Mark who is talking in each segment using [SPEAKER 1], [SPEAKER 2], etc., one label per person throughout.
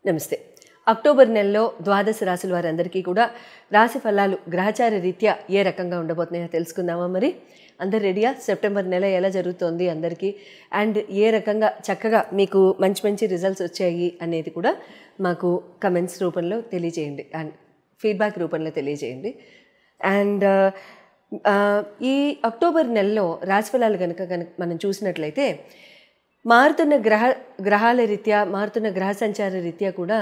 [SPEAKER 1] నమస్తే. అక్టోబర్ నెలలో ద్వాదశ రాశుల వారందరికీ కూడా రాశి ఫలాలు గ్రహచార రీత్యా ఏ రకంగా ఉండబోతున్నాయో తెలుసుకుందామా? మరి అందరు రెడీయా? సెప్టెంబర్ నెల ఎలా జరుగుతోంది అందరికీ, అండ్ ఏ రకంగా చక్కగా మీకు మంచి మంచి రిజల్ట్స్ వచ్చాయి అనేది కూడా మాకు కమెంట్స్ రూపంలో తెలియజేయండి అండ్ ఫీడ్బ్యాక్ రూపంలో తెలియజేయండి. అండ్ ఈ అక్టోబర్ నెలలో రాశి ఫలాలు కనుక మనం చూసినట్లయితే మారుతున్న గ్రహాల రీత్యా, మారుతున్న గ్రహ సంచార రీత్యా కూడా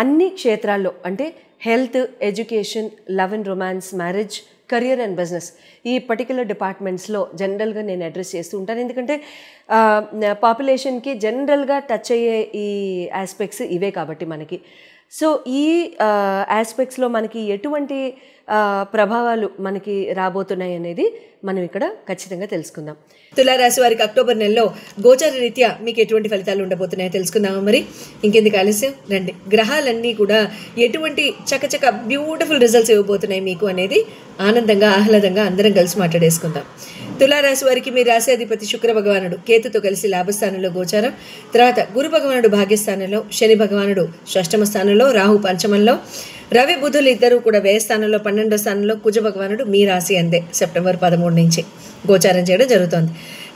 [SPEAKER 1] అన్ని క్షేత్రాల్లో అంటే health, education, love and romance, marriage, career and business ఈ పర్టికులర్ డిపార్ట్మెంట్స్లో జనరల్గా నేను అడ్రస్ చేస్తూ ఉంటాను. ఎందుకంటే పాపులేషన్కి జనరల్గా టచ్ అయ్యే ఈ ఆస్పెక్ట్స్ ఇవే కాబట్టి మనకి. సో ఈ ఆస్పెక్ట్స్లో మనకి ఎటువంటి ప్రభావాలు మనకి రాబోతున్నాయి అనేది మనం ఇక్కడ ఖచ్చితంగా తెలుసుకుందాం. తులారాశి వారికి అక్టోబర్ నెలలో గోచార రీత్యా మీకు ఎటువంటి ఫలితాలు ఉండబోతున్నాయో తెలుసుకుందామా? మరి ఇంకెందుకు ఆలస్యం, రండి. గ్రహాలన్నీ కూడా ఎటువంటి చకచక బ్యూటిఫుల్ రిజల్ట్స్ ఇవ్వబోతున్నాయి మీకు అనేది ఆనందంగా ఆహ్లాదంగా అందరం కలిసి మాట్లాడేసుకుందాం. తులారాశి వారికి మీ రాశి అధిపతి శుక్ర భగవానుడు కేతుతో కలిసి లాభస్థానంలో గోచారం, తర్వాత గురు భగవానుడు భాగ్యస్థానంలో, శని భగవానుడు షష్టమ స్థానంలో, రాహు పంచమంలో, రవి బుధులు ఇద్దరు కూడా వ్యయ స్థానంలో, 12వ స్థానంలో, కుజ భగవానుడు మీ రాశి అందే సెప్టెంబర్ 13 నుంచి గోచారం చేయడం జరుగుతుంది.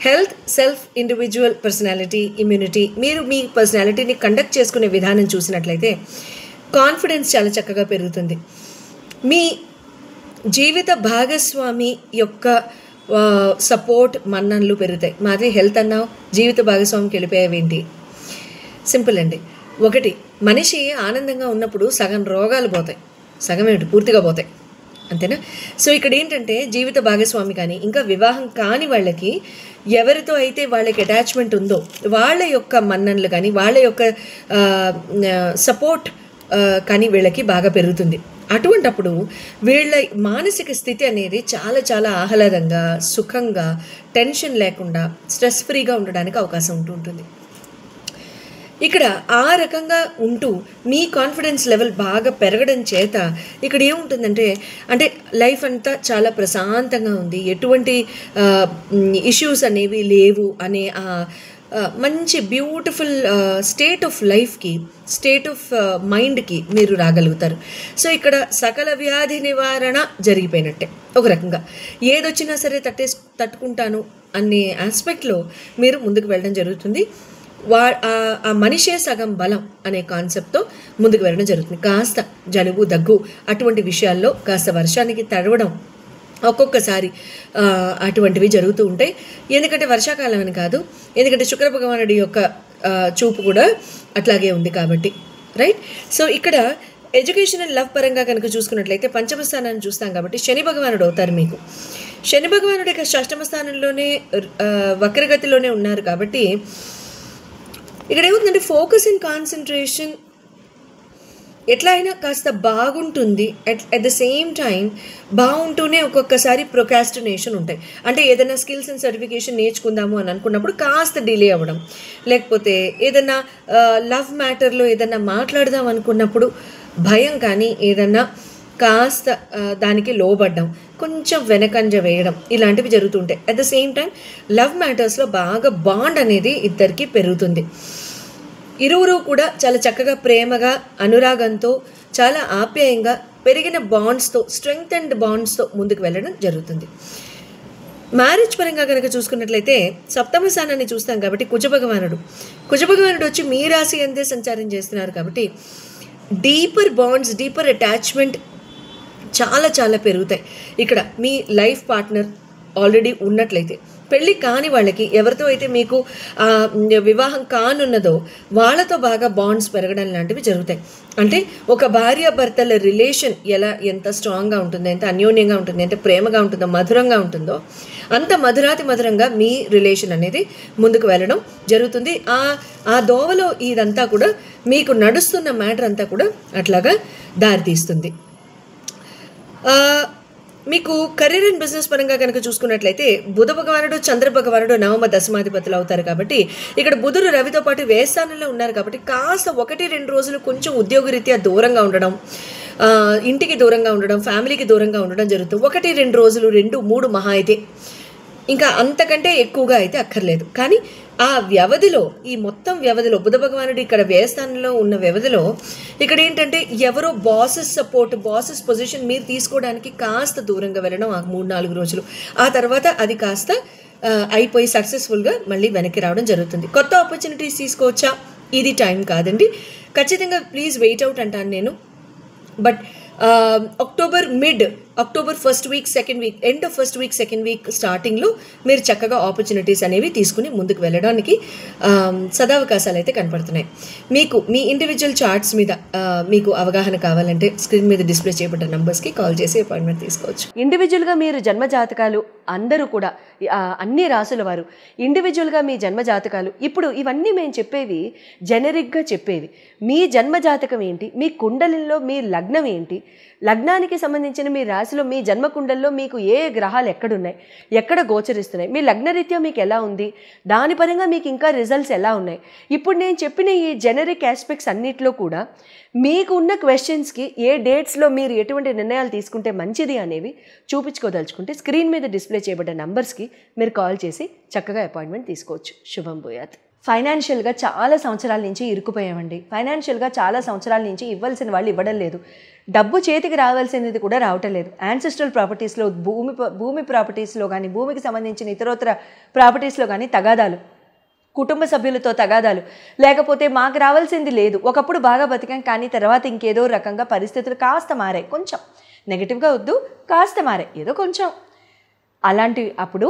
[SPEAKER 1] Health, self, individual personality, immunity, మీరు మీ పర్సనాలిటీని కండక్ట్ చేసుకునే విధానం చూసినట్లయితే కాన్ఫిడెన్స్ చాలా చక్కగా పెరుగుతుంది. మీ జీవిత భాగస్వామి యొక్క సపోర్ట్, మన్ననలు పెరుగుతాయి. మాది హెల్త్ అన్నావు, జీవిత భాగస్వామికి వెళ్ళిపోయావేంటి? సింపుల్ అండి. ఒకటి, మనిషి ఆనందంగా ఉన్నప్పుడు సగం రోగాలు పోతాయి, సగం ఏమిటి పూర్తిగా పోతాయి, అంతేనా? సో ఇక్కడ ఏంటంటే జీవిత భాగస్వామి కానీ ఇంకా వివాహం కాని వాళ్ళకి ఎవరితో అయితే వాళ్ళకి అటాచ్మెంట్ ఉందో వాళ్ళ యొక్క మన్ననలు కానీ వాళ్ళ యొక్క సపోర్ట్ కానీ వీళ్ళకి బాగా పెరుగుతుంది. అటువంటప్పుడు వీళ్ళ మానసిక స్థితి అనేది చాలా చాలా ఆహ్లాదంగా, సుఖంగా, టెన్షన్ లేకుండా, స్ట్రెస్ ఫ్రీగా ఉండడానికి అవకాశం ఉంటుంది. ఇక్కడ ఆ రకంగా ఉంటూ మీ కాన్ఫిడెన్స్ లెవెల్ బాగా పెరగడం చేత ఇక్కడ ఏముంటుందంటే అంటే లైఫ్ అంతా చాలా ప్రశాంతంగా ఉంది, ఎటువంటి ఇష్యూస్ అనేవి లేవు అనే మంచి బ్యూటిఫుల్ స్టేట్ ఆఫ్ లైఫ్కి, స్టేట్ ఆఫ్ మైండ్కి మీరు రాగలుగుతారు. సో ఇక్కడ సకల వ్యాధి నివారణ జరిగిపోయినట్టే ఒక రకంగా. ఏదొచ్చినా సరే తట్టుకుంటాను అనే ఆస్పెక్ట్లో మీరు ముందుకు వెళ్ళడం జరుగుతుంది. ఆ మనిషే సగం బలం అనే కాన్సెప్ట్తో ముందుకు వెళ్ళడం జరుగుతుంది. కాస్త జలుబు, దగ్గు అటువంటి విషయాల్లో కాస్త వర్షానికి తడవడం ఒక్కొక్కసారి అటువంటివి జరుగుతూ ఉంటాయి. ఎందుకంటే వర్షాకాలం అని కాదు, ఎందుకంటే శుక్ర భగవానుడి యొక్క చూపు కూడా అట్లాగే ఉంది కాబట్టి, రైట్? సో ఇక్కడ ఎడ్యుకేషన్ అండ్ లవ్ పరంగా కనుక చూసుకున్నట్లయితే పంచమ స్థానాన్ని చూస్తాం కాబట్టి శని భగవానుడు అవుతారు మీకు. శని భగవానుడి యొక్క షష్టమ స్థానంలోనే వక్రగతిలోనే ఉన్నారు కాబట్టి ఇక్కడ ఏమవుతుందంటే ఫోకస్ అండ్ కాన్సన్ట్రేషన్ ఎట్లా అయినా కాస్త బాగుంటుంది. అట్ ద సేమ్ టైం బాగుంటూనే ఒక్కొక్కసారి ప్రొకాస్టినేషన్ ఉంటాయి. అంటే ఏదైనా స్కిల్స్ అండ్ సర్టిఫికేషన్ నేర్చుకుందాము అని అనుకున్నప్పుడు కాస్త డిలే అవ్వడం, లేకపోతే ఏదైనా లవ్ మ్యాటర్లో ఏదైనా మాట్లాడదాం అనుకున్నప్పుడు భయం కానీ ఏదన్నా కాస్త దానికి లోబడ్డం, కొంచెం వెనకంజ వేయడం, ఇలాంటివి జరుగుతుంటాయి. At the same time love మ్యాటర్స్లో బాగా బాండ్ అనేది ఇద్దరికి పెరుగుతుంది. ఇరువురు కూడా చాలా చక్కగా ప్రేమగా, అనురాగంతో, చాలా ఆప్యాయంగా పెరిగిన బాండ్స్తో, స్ట్రెంగ్త్ అండ్ బాండ్స్తో ముందుకు వెళ్ళడం జరుగుతుంది. మ్యారేజ్ పరంగా కనుక చూసుకున్నట్లయితే సప్తమ స్థానాన్ని చూస్తాం కాబట్టి కుజ భగవానుడు వచ్చి మీ రాశి అందే సంచారం చేస్తున్నారు కాబట్టి డీపర్ బాండ్స్, డీపర్ అటాచ్మెంట్ చాలా చాలా పెరుగుతాయి. ఇక్కడ మీ లైఫ్ పార్ట్నర్ ఆల్రెడీ ఉన్నట్లయితే, పెళ్ళి కాని వాళ్ళకి ఎవరితో అయితే మీకు వివాహం కానున్నదో వాళ్ళతో బాగా బాండ్స్ పెరగడం లాంటివి జరుగుతాయి. అంటే ఒక భార్యాభర్తల రిలేషన్ ఎంత స్ట్రాంగ్గా ఉంటుందో, ఎంత అన్యోన్యంగా ఉంటుందో, ఎంత ప్రేమగా ఉంటుందో, మధురంగా ఉంటుందో అంత మధురంగా మీ రిలేషన్ అనేది ముందుకు వెళ్ళడం జరుగుతుంది. ఆ దోవలో ఇదంతా కూడా మీకు నడుస్తున్న మ్యాటర్ అంతా కూడా అట్లాగా దారితీస్తుంది. మీకు కెరీర్ అండ్ బిజినెస్ పరంగా కనుక చూసుకున్నట్లయితే బుధ భగవానుడు, చంద్ర భగవానుడు నవమ దశమాధిపతులు అవుతారు కాబట్టి ఇక్కడ బుధుడు రవితో పాటు వ్యయస్థానంలో ఉన్నారు కాబట్టి కాస్త 1-2 రోజులు కొంచెం ఉద్యోగరీత్యా దూరంగా ఉండడం, ఇంటికి దూరంగా ఉండడం, ఫ్యామిలీకి దూరంగా ఉండడం జరుగుతుంది. 1-2 రోజులు, 2-3 మహా అయితే ఇంకా అంతకంటే ఎక్కువగా అయితే అక్కర్లేదు. కానీ ఆ వ్యవధిలో, ఈ మొత్తం వ్యవధిలో బుధ భగవానుడు ఇక్కడ వ్యయస్థానంలో ఉన్న వ్యవధిలో ఇక్కడ ఏంటంటే ఎవరో బాసెస్ సపోర్ట్, బాసెస్ పొజిషన్ మీరు తీసుకోవడానికి కాస్త దూరంగా వెళ్ళడం ఆ 3-4 రోజులు. ఆ తర్వాత అది కాస్త అయిపోయి సక్సెస్ఫుల్గా మళ్ళీ వెనక్కి రావడం జరుగుతుంది. కొత్త ఆపర్చునిటీస్ తీసుకోవచ్చా? ఇది టైం కాదండి. ఖచ్చితంగా ప్లీజ్ వెయిట్ అవుట్ అంటాను నేను. But October first week, second week, end of first week, second week స్టార్టింగ్లో మీరు చక్కగా ఆపర్చునిటీస్ అనేవి తీసుకుని ముందుకు వెళ్ళడానికి సదావకాశాలు అయితే కనపడుతున్నాయి. మీకు మీ ఇండివిజువల్ చార్ట్స్ మీద మీకు అవగాహన కావాలంటే స్క్రీన్ మీద డిస్ప్లే చేయబడ్డ నంబర్స్కి కాల్ చేసి అపాయింట్మెంట్ తీసుకోవచ్చు. ఇండివిజువల్గా మీరు జన్మజాతకాలు అందరూ కూడా అన్ని రాసుల వారు ఇండివిజువల్గా మీ జన్మజాతకాలు, ఇప్పుడు ఇవన్నీ మేము చెప్పేవి జెనరిక్గా చెప్పేవి. మీ జన్మజాతకం ఏంటి, మీ కుండలిలో మీ లగ్నం ఏంటి, లగ్నానికి సంబంధించిన మీ రాశిలో మీ జన్మకుండల్లో మీకు ఏ గ్రహాలు ఎక్కడున్నాయి, ఎక్కడ గోచరిస్తున్నాయి, మీ లగ్నరీత్యా మీకు ఎలా ఉంది, దాని పరంగా మీకు ఇంకా రిజల్ట్స్ ఎలా ఉన్నాయి. ఇప్పుడు నేను చెప్పిన ఈ జెనరిక్ ఆస్పెక్ట్స్ అన్నిట్లో కూడా మీకు ఉన్న క్వశ్చన్స్కి ఏ డేట్స్లో మీరు ఎటువంటి నిర్ణయాలు తీసుకుంటే మంచిది అనేవి చూపించుకోదలుచుకుంటే స్క్రీన్ మీద డిస్ప్లే చేయబడ్డ నంబర్స్కి మీరు కాల్ చేసి చక్కగా అపాయింట్మెంట్ తీసుకోవచ్చు. శుభం భూయాత్. ఫైనాన్షియల్గా చాలా సంవత్సరాల నుంచి ఇరుక్కుపోయామండి. ఫైనాన్షియల్గా చాలా సంవత్సరాల నుంచి ఇవ్వాల్సిన వాళ్ళు ఇవ్వడం లేదు, డబ్బు చేతికి రావాల్సినది కూడా రావటం లేదు. యాన్సెస్ట్రల్ ప్రాపర్టీస్లో, భూమి ప్రాపర్టీస్లో కానీ, భూమికి సంబంధించిన ఇతరోత్తర ప్రాపర్టీస్లో కానీ తగాదాలు, కుటుంబ సభ్యులతో తగాదాలు, లేకపోతే మాకు రావాల్సింది లేదు, ఒకప్పుడు బాగా బతికాం కానీ తర్వాత ఇంకేదో రకంగా పరిస్థితులు కాస్త మారాయి, కొంచెం నెగిటివ్గా వద్దు, కాస్త మారాయి ఏదో కొంచెం, అలాంటివి అప్పుడు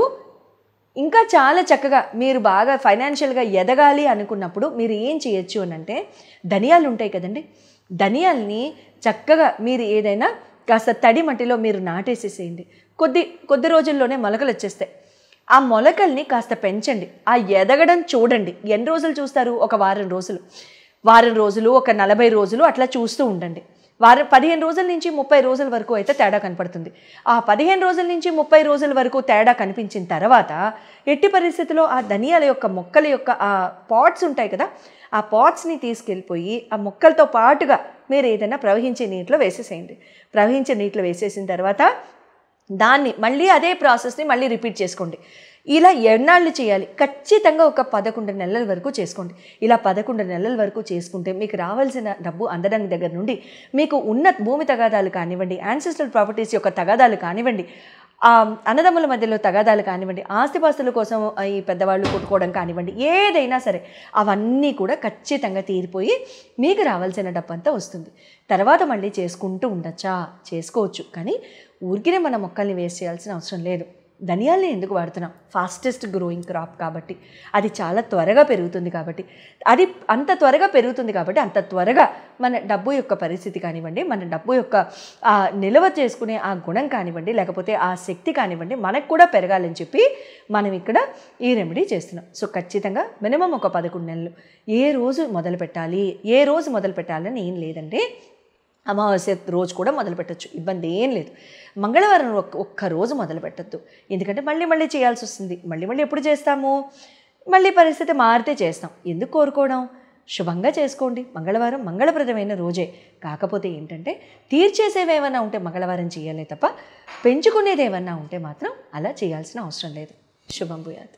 [SPEAKER 1] ఇంకా చాలా చక్కగా మీరు బాగా ఫైనాన్షియల్గా ఎదగాలి అనుకున్నప్పుడు మీరు ఏం చేయొచ్చు అని అంటే, ధనియాలు ఉంటాయి కదండి, ధనియాల్ని చక్కగా మీరు ఏదైనా కాస్త తడి మట్టిలో మీరు నాటేసేసేయండి. కొద్ది రోజుల్లోనే మొలకలు వచ్చేస్తాయి. ఆ మొలకల్ని కాస్త పెంచండి, ఆ ఎదగడం చూడండి. ఎన్ని రోజులు చూస్తారు? ఒక వారం రోజులు, ఒక 40 రోజులు అట్లా చూస్తూ ఉండండి. 15 రోజుల నుంచి 30 రోజుల వరకు అయితే తేడా కనపడుతుంది. ఆ 15 రోజుల నుంచి 30 రోజుల వరకు తేడా కనిపించిన తర్వాత ఎట్టి పరిస్థితుల్లో ఆ ధనియాల యొక్క మొక్కల యొక్క ఆ పాట్స్ ఉంటాయి కదా, ఆ పాట్స్ని తీసుకెళ్ళిపోయి ఆ మొక్కలతో పాటుగా మీరు ఏదైనా ప్రవహించే నీటిలో వేసేసేయండి. ప్రవహించే నీటిలో వేసేసిన తర్వాత దాన్ని మళ్ళీ అదే ప్రాసెస్ని మళ్ళీ రిపీట్ చేసుకోండి. ఇలా ఎన్నాళ్ళు చేయాలి? ఖచ్చితంగా ఒక 11 నెలల వరకు చేసుకోండి. ఇలా 11 నెలల వరకు చేసుకుంటే మీకు రావాల్సిన డబ్బు అందడం దగ్గర నుండి మీకు ఉన్న భూమి తగాదాలు కానివ్వండి, యాన్సెస్ట్రల్ ప్రాపర్టీస్ యొక్క తగాదాలు కానివ్వండి, అన్నదమ్ముల మధ్యలో తగాదాలు కానివ్వండి, ఆస్తిపాస్తుల కోసం ఈ పెద్దవాళ్ళు కొట్టుకోవడం కానివ్వండి, ఏదైనా సరే అవన్నీ కూడా ఖచ్చితంగా తీరిపోయి మీకు రావాల్సిన డబ్బు అంతా వస్తుంది. తర్వాత మళ్ళీ చేసుకుంటూ ఉండొచ్చా? చేసుకోవచ్చు, కానీ ఊరికినే మన మొక్కల్ని వేస్ట్ చేయాల్సిన అవసరం లేదు. ధనియాల్ని ఎందుకు వాడుతున్నాం? ఫాస్టెస్ట్ గ్రోయింగ్ క్రాప్ కాబట్టి, అది చాలా త్వరగా పెరుగుతుంది కాబట్టి, అది అంత త్వరగా పెరుగుతుంది కాబట్టి అంత త్వరగా మన డబ్బు యొక్క పరిస్థితి కానివ్వండి, మన డబ్బు యొక్క నిల్వ చేసుకునే ఆ గుణం కానివ్వండి, లేకపోతే ఆ శక్తి కానివ్వండి మనకు కూడా పెరగాలని చెప్పి మనం ఇక్కడ ఈ రెమెడీ చేస్తున్నాం. సో ఖచ్చితంగా మినిమం ఒక 11 నెలలు ఏ రోజు మొదలు పెట్టాలని ఏం లేదండి. అమావాస్య రోజు కూడా మొదలు పెట్టచ్చు, ఇబ్బంది ఏం లేదు. మంగళవారం ఒక్క రోజు మొదలు పెట్టద్దు, ఎందుకంటే మళ్ళీ చేయాల్సి వస్తుంది. మళ్ళీ ఎప్పుడు చేస్తాము? మళ్ళీ పరిస్థితి మారితే చేస్తాం. ఎందుకు కోరుకోవడం? శుభంగా చేసుకోండి. మంగళవారం మంగళప్రదమైన రోజే. కాకపోతే ఏంటంటే తీర్చేసేవి ఏమన్నా ఉంటే మంగళవారం చేయాలి తప్ప పెంచుకునేది ఏమన్నా ఉంటే మాత్రం అలా చేయాల్సిన అవసరం లేదు. శుభం భూయాత్.